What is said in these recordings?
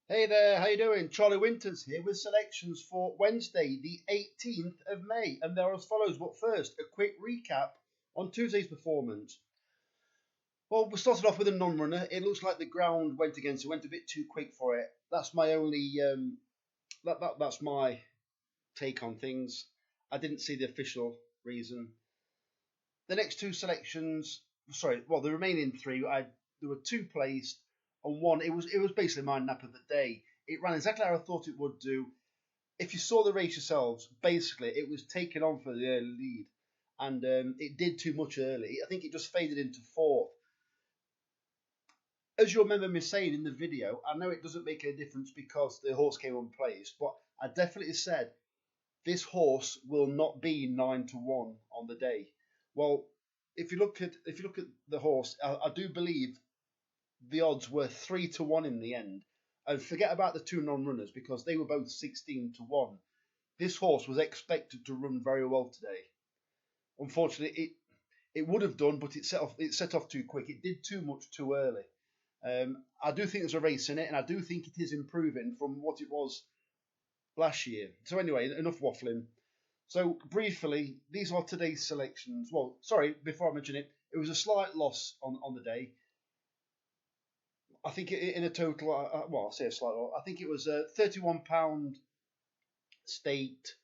Hey there, how you doing? Charlie Winters here with selections for Wednesday, the 18th of May, and they're as follows. But first, a quick recap on Tuesday's performance. Well, we started off with a non-runner. It looks like the ground went against it, went a bit too quick for it. That's my only that's my take on things. I didn't see the official reason. The next two selections, the remaining three, there were two placed, and one it was basically my nap of the day. It ran exactly how I thought it would do. If you saw the race yourselves, basically it was taken on for the early lead, and it did too much early. I think it just faded into fourth. As you remember me saying in the video, I know it doesn't make a difference because the horse came unplaced, but I definitely said this horse will not be 9-1 on the day. Well, if you look at the horse, I do believe the odds were 3-1 in the end. And forget about the two non-runners because they were both 16-1. This horse was expected to run very well today. Unfortunately, it would have done, but it set off too quick. It did too much too early. I do think there's a race in it, and I do think it is improving from what it was last year. So anyway, enough waffling. So briefly, these are today's selections. Well, sorry, before I mention it, it was a slight loss on the day. I think in a total, well, I'll say a slight loss. I think it was a £31 staked,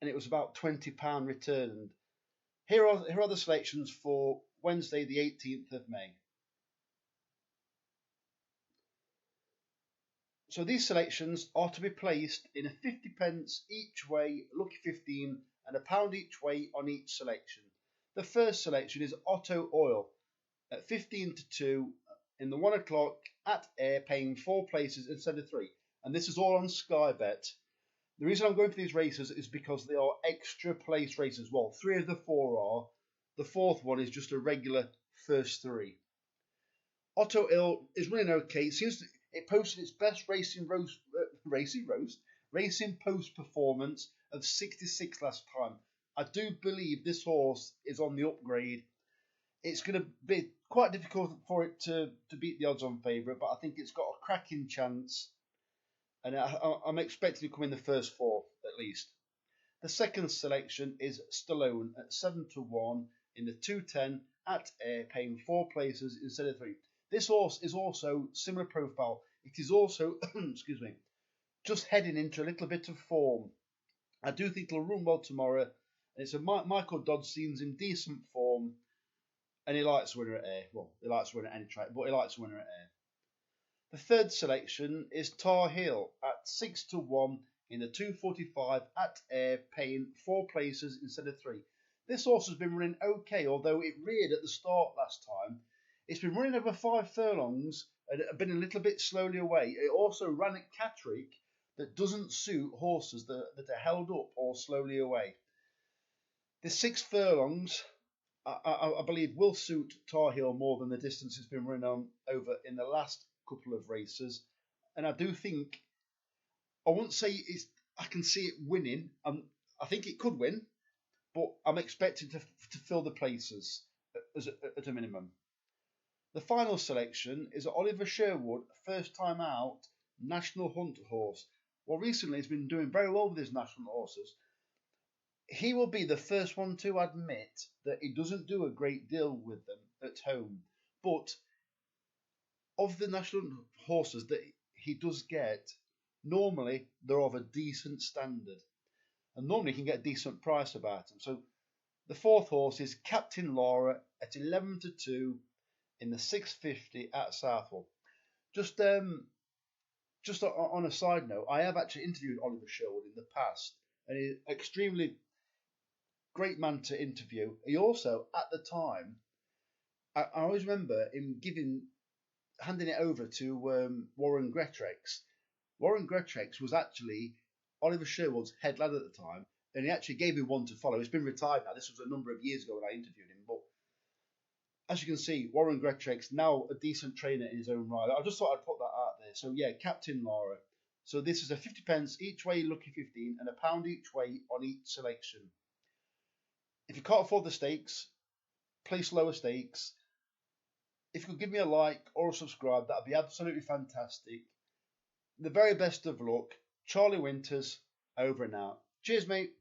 and it was about £20 returned. Here are the selections for Wednesday, the 18th of May. So these selections are to be placed in a 50p each way, lucky 15, and £1 each way on each selection. The first selection is Otto Oil at 15-2 in the 1 o'clock at air, paying 4 places instead of 3. And this is all on Sky Bet. The reason I'm going for these races is because they are extra place races. Well, 3 of the 4 are. The fourth one is just a regular first 3. Otto Ill is running okay. It posted its best racing post performance of 66 last time. I do believe this horse is on the upgrade. It's going to be quite difficult for it to beat the odds-on favourite, but I think it's got a cracking chance, and I'm expecting to come in the first 4 at least. The second selection is Stallone at 7-1 in the 210 at air, paying 4 places instead of 3. This horse is also similar profile. It is also, excuse me, just heading into a little bit of form. I do think it'll run well tomorrow. And it's a Michael Dodd seems in decent form, and he likes winner at air. Well, he likes winner at any track, but he likes winner at air. The third selection is Tar Heel at 6-1 in the 245 at air, paying 4 places instead of 3. This horse has been running okay, although it reared at the start last time. It's been running over 5 furlongs and been a little bit slowly away. It also ran at Catterick that doesn't suit horses that are held up or slowly away. The 6 furlongs, I believe, will suit Tar Heel more than the distance it's been running on over in the last couple of races. And I do think, I won't say I can see it winning. I think it could win, but I'm expecting to fill the places at a minimum. The final selection is Oliver Sherwood, first time out, National Hunt horse. Well, recently he's been doing very well with his national horses. He will be the first one to admit that he doesn't do a great deal with them at home. But of the national horses that he does get, normally they're of a decent standard. And normally he can get a decent price about them. So the fourth horse is Captain Laura at 11-2 in the 650 at Southwell. Just on a side note, I have actually interviewed Oliver Sherwood in the past, and he's an extremely great man to interview. He also, at the time, I always remember him handing it over to Warren Grettrex. Warren Grettrex was actually Oliver Sherwood's head lad at the time, and he actually gave him one to follow. He's been retired now. This was a number of years ago when I interviewed him, but as you can see, Warren Grettrex, now a decent trainer in his own right. I just thought I'd put that out there. So yeah, Captain Laura. So this is a 50p each way, lucky 15, and £1 each way on each selection. If you can't afford the stakes, place lower stakes. if you could give me a like or a subscribe, that'd be absolutely fantastic. The very best of luck. Charlie Winters, over and out. Cheers, mate.